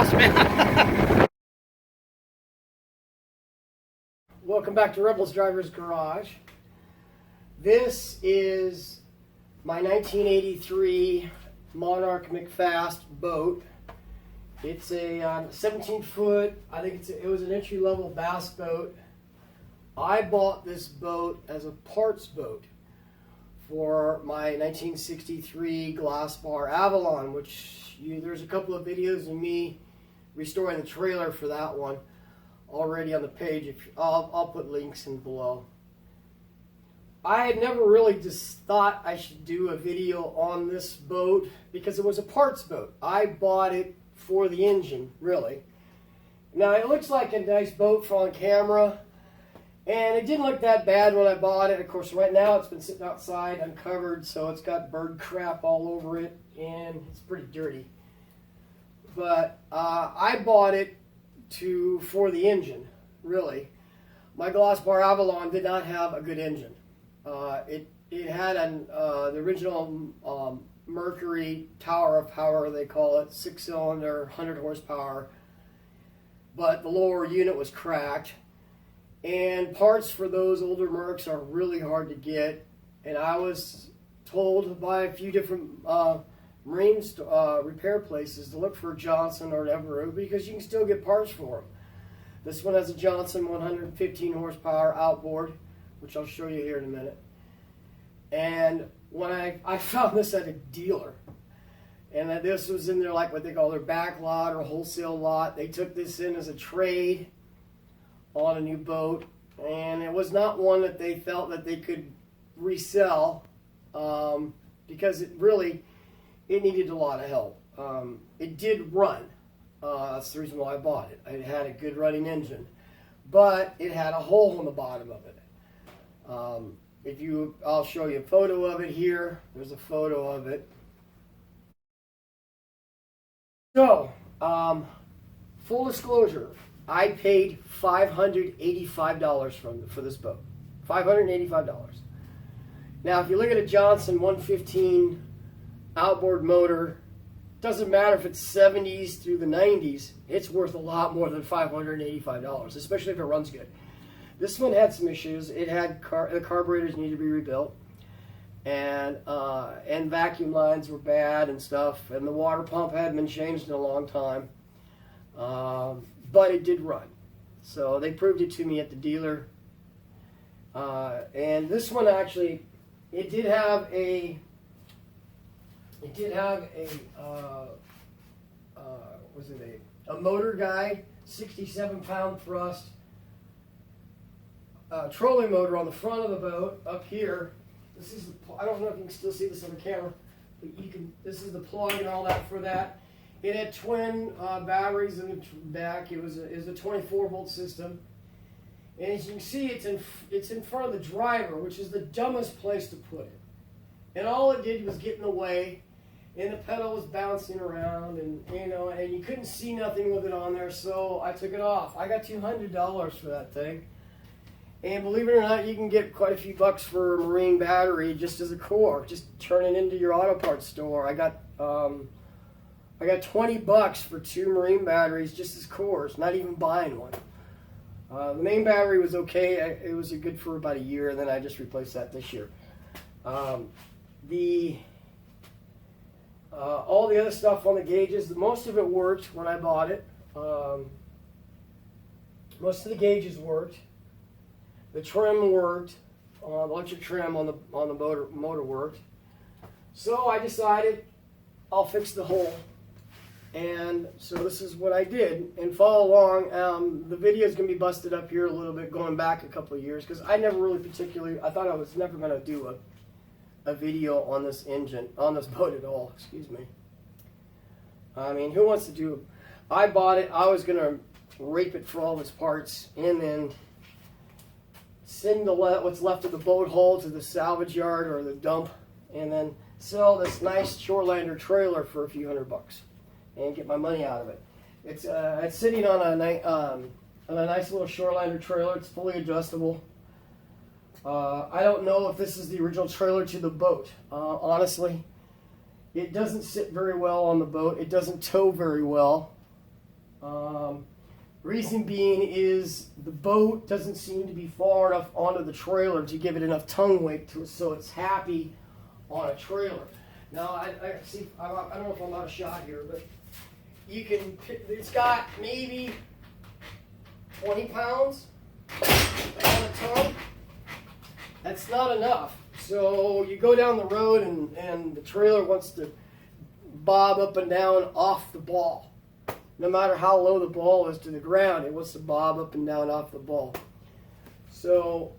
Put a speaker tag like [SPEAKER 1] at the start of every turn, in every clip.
[SPEAKER 1] fast, man.
[SPEAKER 2] Welcome back to Rebels Driver's Garage. This is my 1983 MonArk McFast boat. It's a 17-foot, I think it was an entry-level bass boat. I bought this boat as a parts boat for my 1963 Glasspar Avalon, which there's a couple of videos of me restoring the trailer for that one already on the page. I'll put links in below. I had never really just thought I should do a video on this boat because it was a parts boat. I bought it for the engine, really. Now it looks like a nice boat on camera, and it didn't look that bad when I bought it. Of course, right now it's been sitting outside uncovered, so it's got bird crap all over it, and it's pretty dirty. But I bought it for the engine, really. My Glasspar Avalon did not have a good engine. It had the original Mercury Tower of Power, they call it, 6-cylinder, 100 horsepower, but the lower unit was cracked. And parts for those older Mercs are really hard to get. And I was told by a few different marine repair places to look for a Johnson or an Everoo because you can still get parts for them. This one has a Johnson 115 horsepower outboard, which I'll show you here in a minute. And when I found this at a dealer, and that this was in their, like what they call their back lot or wholesale lot. They took this in as a trade on a new boat, and it was not one that they felt that they could resell because it needed a lot of help. It did run. That's the reason why I bought it. It had a good running engine, but it had a hole in the bottom of it. I'll show you a photo of it here. There's a photo of it. So, full disclosure, I paid $585 for this boat. $585. Now, if you look at a Johnson 115 outboard motor, doesn't matter if it's 70s through the 90s, it's worth a lot more than $585, especially if it runs good. This one had some issues. It had the carburetors needed to be rebuilt, and vacuum lines were bad and stuff, and the water pump hadn't been changed in a long time. But it did run, so they proved it to me at the dealer. And this one actually, it did have a motor guide, 67-pound thrust. Trolling motor on the front of the boat up here. This is I don't know if you can still see this on the camera, but this is the plug and all that for that. It had twin batteries in the back. It was a 24-volt system, and as you can see, it's in front of the driver, which is the dumbest place to put it. And all it did was get in the way, and the pedal was bouncing around, and you couldn't see nothing with it on there. So I took it off. I got $200 for that thing. And believe it or not, you can get quite a few bucks for a marine battery just as a core. Just turn it into your auto parts store. I got 20 bucks for 2 marine batteries just as cores, not even buying one. The main battery was okay. It was good for about a year, and then I just replaced that this year. All the other stuff on the gauges, most of it worked when I bought it. Most of the gauges worked. The trim worked. The electric trim on the motor worked. So I decided I'll fix the hole. And so this is what I did. And follow along. The video is going to be busted up here a little bit, going back a couple of years, because I never really I thought I was never going to do a video on this boat at all. Excuse me. I mean, who wants to do? I bought it. I was going to rape it for all of its parts, and then send what's left of the boat hull to the salvage yard or the dump, and then sell this nice Shorelander trailer for a few $100 and get my money out of it. It's sitting on a nice little Shorelander trailer. It's fully adjustable. I don't know if this is the original trailer to the boat. Honestly, it doesn't sit very well on the boat. It doesn't tow very well. Reason being is the boat doesn't seem to be far enough onto the trailer to give it enough tongue weight to it, so it's happy on a trailer. Now I see. I don't know if I'm out of shot here, but you can. It's got maybe 20 pounds on a tongue. That's not enough. So you go down the road and the trailer wants to bob up and down off the ball. No matter how low the ball is to the ground, it wants to bob up and down off the ball. So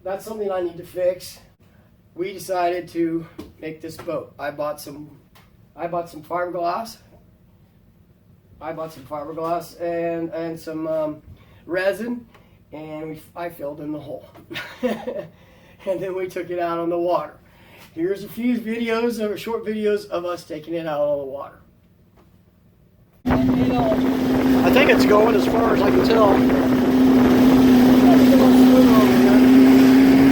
[SPEAKER 2] that's something I need to fix. We decided to make this boat. I bought some fiberglass. And some resin, and I filled in the hole. And then we took it out on the water. Here's a few videos, or short videos of us taking it out on the water.
[SPEAKER 1] I think it's going as far as I can tell.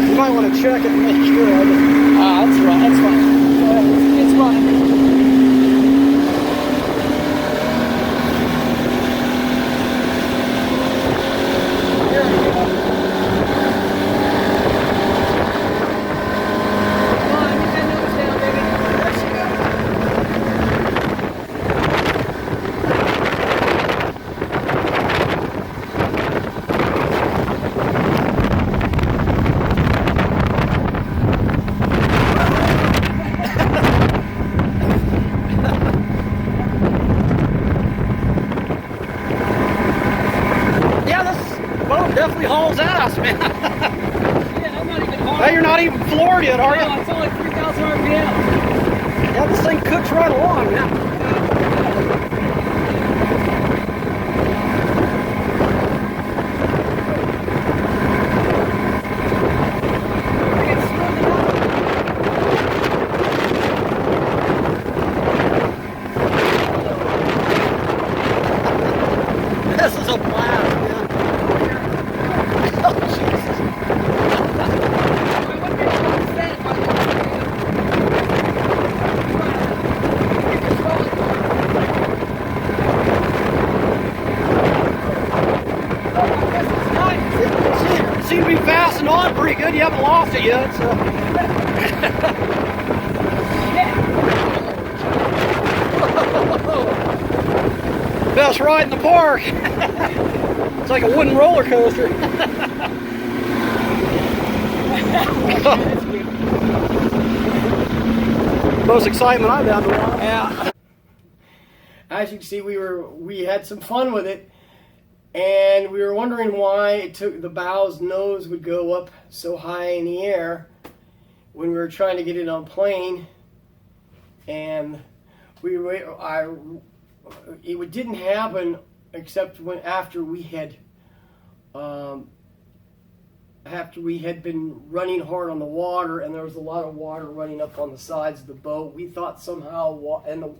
[SPEAKER 1] You might want to check it and make sure.
[SPEAKER 3] That's right, that's fine. It's fine. There we go. Come on, get that nose down, baby. There she goes.
[SPEAKER 1] Definitely hauls ass, man.
[SPEAKER 3] Yeah, I'm not even hard.
[SPEAKER 1] Hey, you're not even floored yet, are you?
[SPEAKER 3] No, it's only 3,000 RPM.
[SPEAKER 1] Yeah, this thing cooks right along, man. This is a blast, man. Oh, Jesus. It seems to be fastened on pretty good. You haven't lost it yet, so. Best ride in the park. It's like a wooden roller coaster. Most excitement I've had in a while.
[SPEAKER 2] Yeah. As you can see, we had some fun with it, and we were wondering why it took the bow's nose would go up so high in the air when we were trying to get it on plane, and it didn't happen except after we had been running hard on the water, and there was a lot of water running up on the sides of the boat. We thought somehow the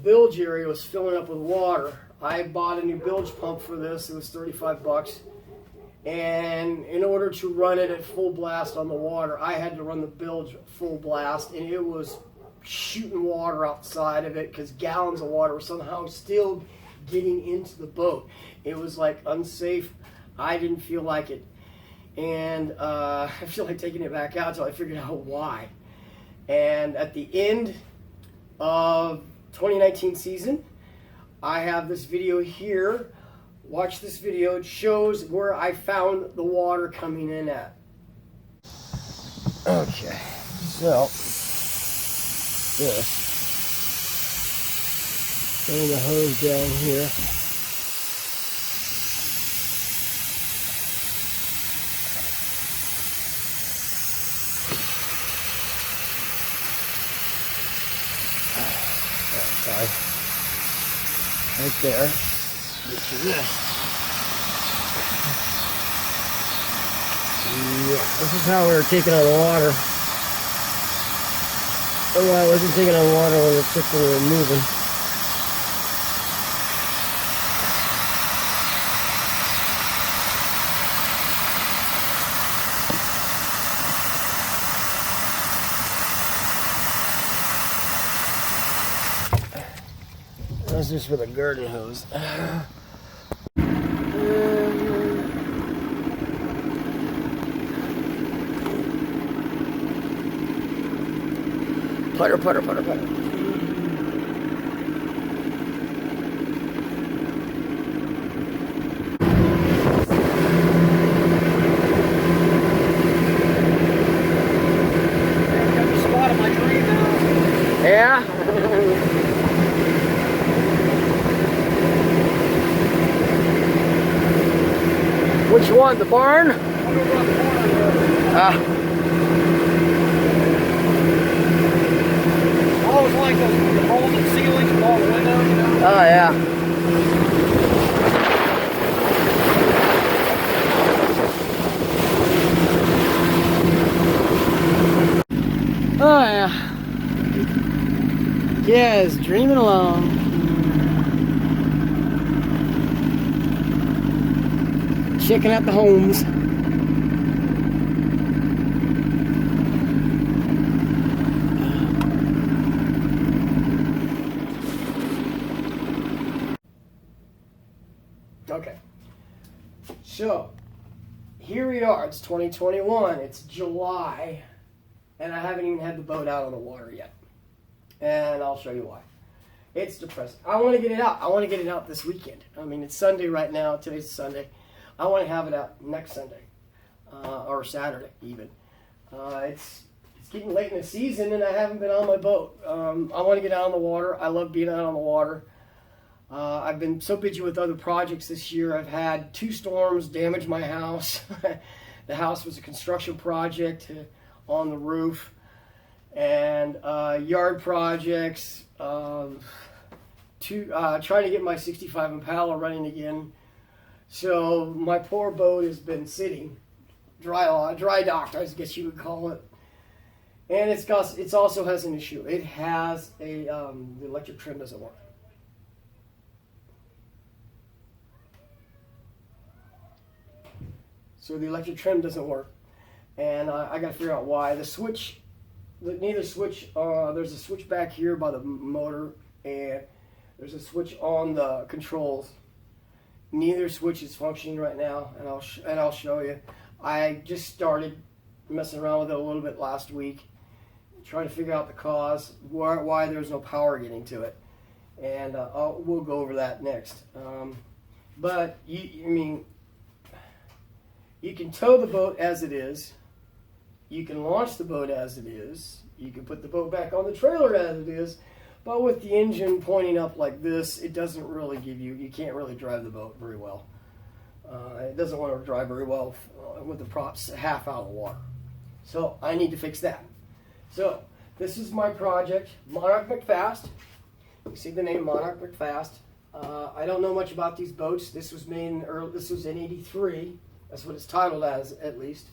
[SPEAKER 2] bilge area was filling up with water. I bought a new bilge pump for this. It was $35. And in order to run it at full blast on the water, I had to run the bilge full blast, and it was shooting water outside of it because gallons of water were somehow still getting into the boat. It was like unsafe. I didn't feel like it, and I feel like taking it back out until I figured out why. And at the end of 2019 season, I have this video here. Watch this video. It shows where I found the water coming in at. Okay, so this. Bring the hose down here. Sorry. Right there. Get you this. Yeah, this is how we were taking on water. Oh, I wasn't taking on water when the ship was moving. This is for the garden hose. Putter, putter, putter, putter. Yeah? Which one? The barn?
[SPEAKER 1] I always like those holes and ceilings with all the windows, you know?
[SPEAKER 2] Oh, yeah. Oh, yeah. Yes, dreaming along. Checking out the homes. Okay. So, here we are. It's 2021. It's July. And I haven't even had the boat out on the water yet. And I'll show you why. It's depressing. I want to get it out. I want to get it out this weekend. I mean, it's Sunday right now. Today's Sunday. I want to have it out next Sunday. Or Saturday, even. It's getting late in the season, and I haven't been on my boat. I want to get out on the water. I love being out on the water. I've been so busy with other projects this year. I've had 2 storms damage my house. The house was a construction project on the roof. And yard projects, trying to get my 65 Impala running again. So my poor boat has been sitting, dry docked, I guess you would call it. And it also has an issue. It has the electric trim doesn't work. So the electric trim doesn't work, and I got to figure out why. The switch. Neither switch, there's a switch back here by the motor, and there's a switch on the controls. Neither switch is functioning right now, and I'll show you. I just started messing around with it a little bit last week, trying to figure out the cause, why there's no power getting to it, and we'll go over that next. But I mean, you can tow the boat as it is. You can launch the boat as it is. You can put the boat back on the trailer as it is. But with the engine pointing up like this, it doesn't really you can't really drive the boat very well. It doesn't want to drive very well with the props half out of the water. So I need to fix that. So this is my project, MonArk McFast. You see the name MonArk McFast. I don't know much about these boats. This was made this was in '83. That's what it's titled as, at least.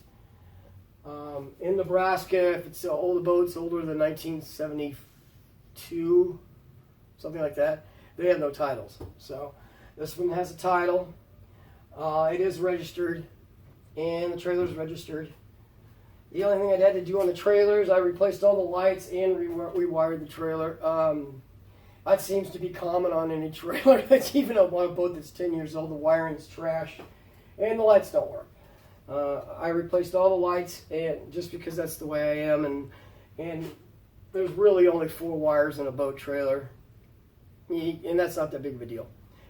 [SPEAKER 2] In Nebraska, if it's older boats, older than 1972, something like that, they have no titles. So this one has a title. It is registered, and the trailer's registered. The only thing I had to do on the trailers, I replaced all the lights and rewired the trailer. That seems to be common on any trailer. That's even on a boat that's 10 years old. The wiring is trash, and the lights don't work. I replaced all the lights, and just because that's the way I am, and there's really only 4 wires in a boat trailer, and that's not that big of a deal.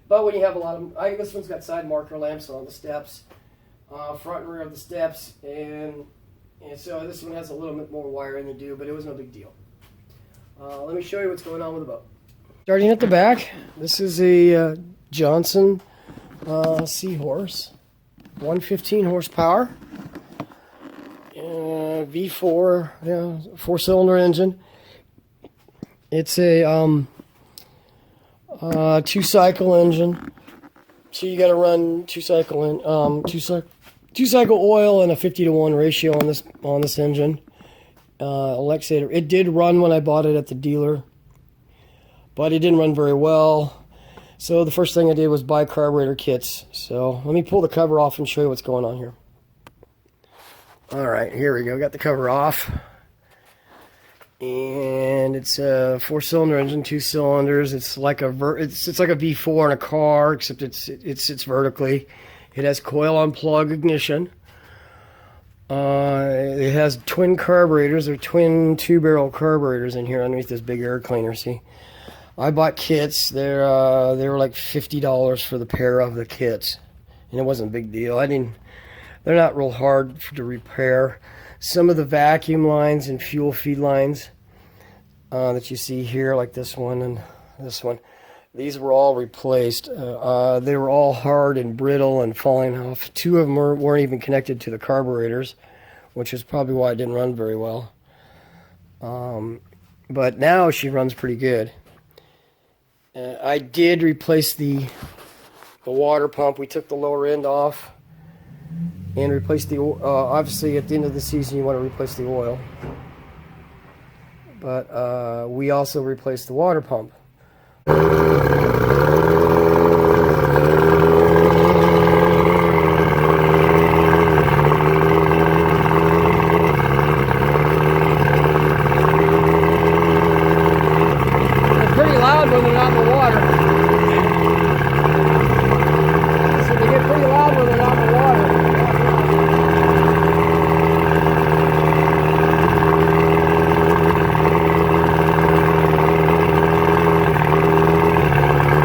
[SPEAKER 2] But when you have a lot of, this one's got side marker lamps on the steps, front and rear of the steps, and so this one has a little bit more wiring to do, but it was no big deal. Let me show you what's going on with the boat. Starting at the back, this is a Johnson Seahorse. 115 horsepower, V4, 4-cylinder engine. It's a 2-cycle engine, so you got to run 2-cycle oil and a 50-to-1 ratio on this engine. Alexator. It did run when I bought it at the dealer, but it didn't run very well. So the first thing I did was buy carburetor kits. So let me pull the cover off and show you what's going on here. All right, here we go. Got the cover off. and it's a 4-cylinder engine, 2 cylinders. It's like a it's like a V4 in a car, except it sits vertically. It has coil on plug ignition. It has twin carburetors. They're twin 2-barrel carburetors in here underneath this big air cleaner. See, I bought kits. They were like $50 for the pair of the kits, and it wasn't a big deal. They're not real hard to repair. Some of the vacuum lines and fuel feed lines that you see here, like this one and this one, these were all replaced. They were all hard and brittle and falling off. 2 of them weren't even connected to the carburetors, which is probably why it didn't run very well. But now she runs pretty good. I did replace the water pump. We took the lower end off and replaced the obviously at the end of the season you want to replace the oil, but we also replaced the water pump. They're pretty loud when they're not in the water. So they get pretty loud when they're not in the water.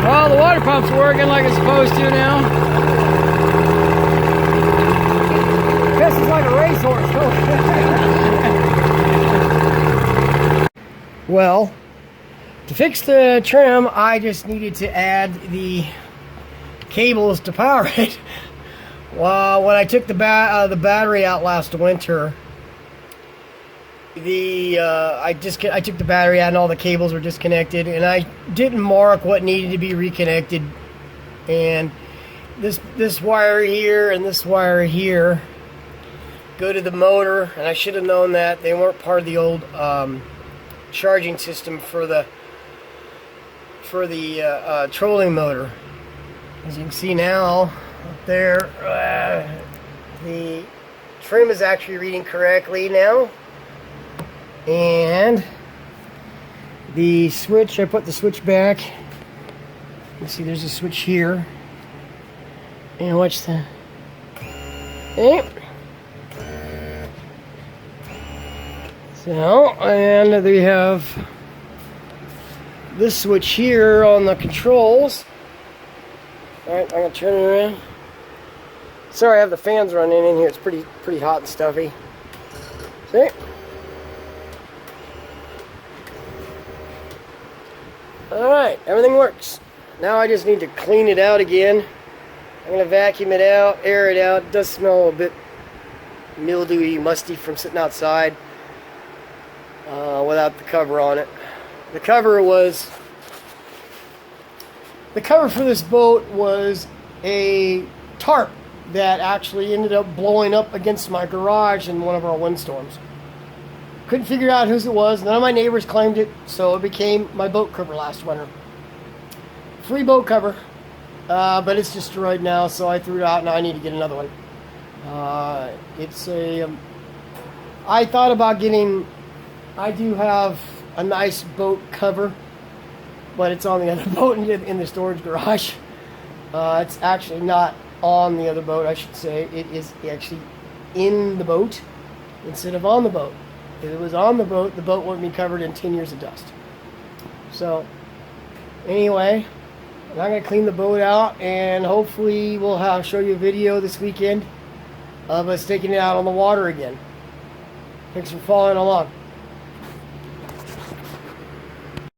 [SPEAKER 2] Well, the water pump's working like it's supposed to now. This is like a racehorse. Well, to fix the trim, I just needed to add the cables to power it. Well, when I took the battery out last winter, I took the battery out and all the cables were disconnected, and I didn't mark what needed to be reconnected. And this wire here and this wire here go to the motor, and I should have known that. They weren't part of the old charging system for the trolling motor. As you can see now, up there, the trim is actually reading correctly now. And the switch, I put the switch back. You see there's a switch here. And watch that. Okay. So, and we have this switch here on the controls. Alright, I'm going to turn it around. Sorry, I have the fans running in here. It's pretty hot and stuffy. See? Alright, everything works. Now I just need to clean it out again. I'm going to vacuum it out, air it out. It does smell a bit mildewy, musty from sitting outside without the cover on it. The cover for this boat was a tarp that actually ended up blowing up against my garage in one of our windstorms. Couldn't figure out whose it was. None of my neighbors claimed it, so it became my boat cover last winter. Free boat cover, but it's destroyed now, so I threw it out. Now I need to get another one. I thought about getting. I do have a nice boat cover, but it's on the other boat in the storage garage. It's actually not on the other boat, I should say. It is actually in the boat instead of on the boat. If it was on the boat wouldn't be covered in 10 years of dust. So, anyway, I'm going to clean the boat out, and hopefully we'll show you a video this weekend of us taking it out on the water again. Thanks for following along.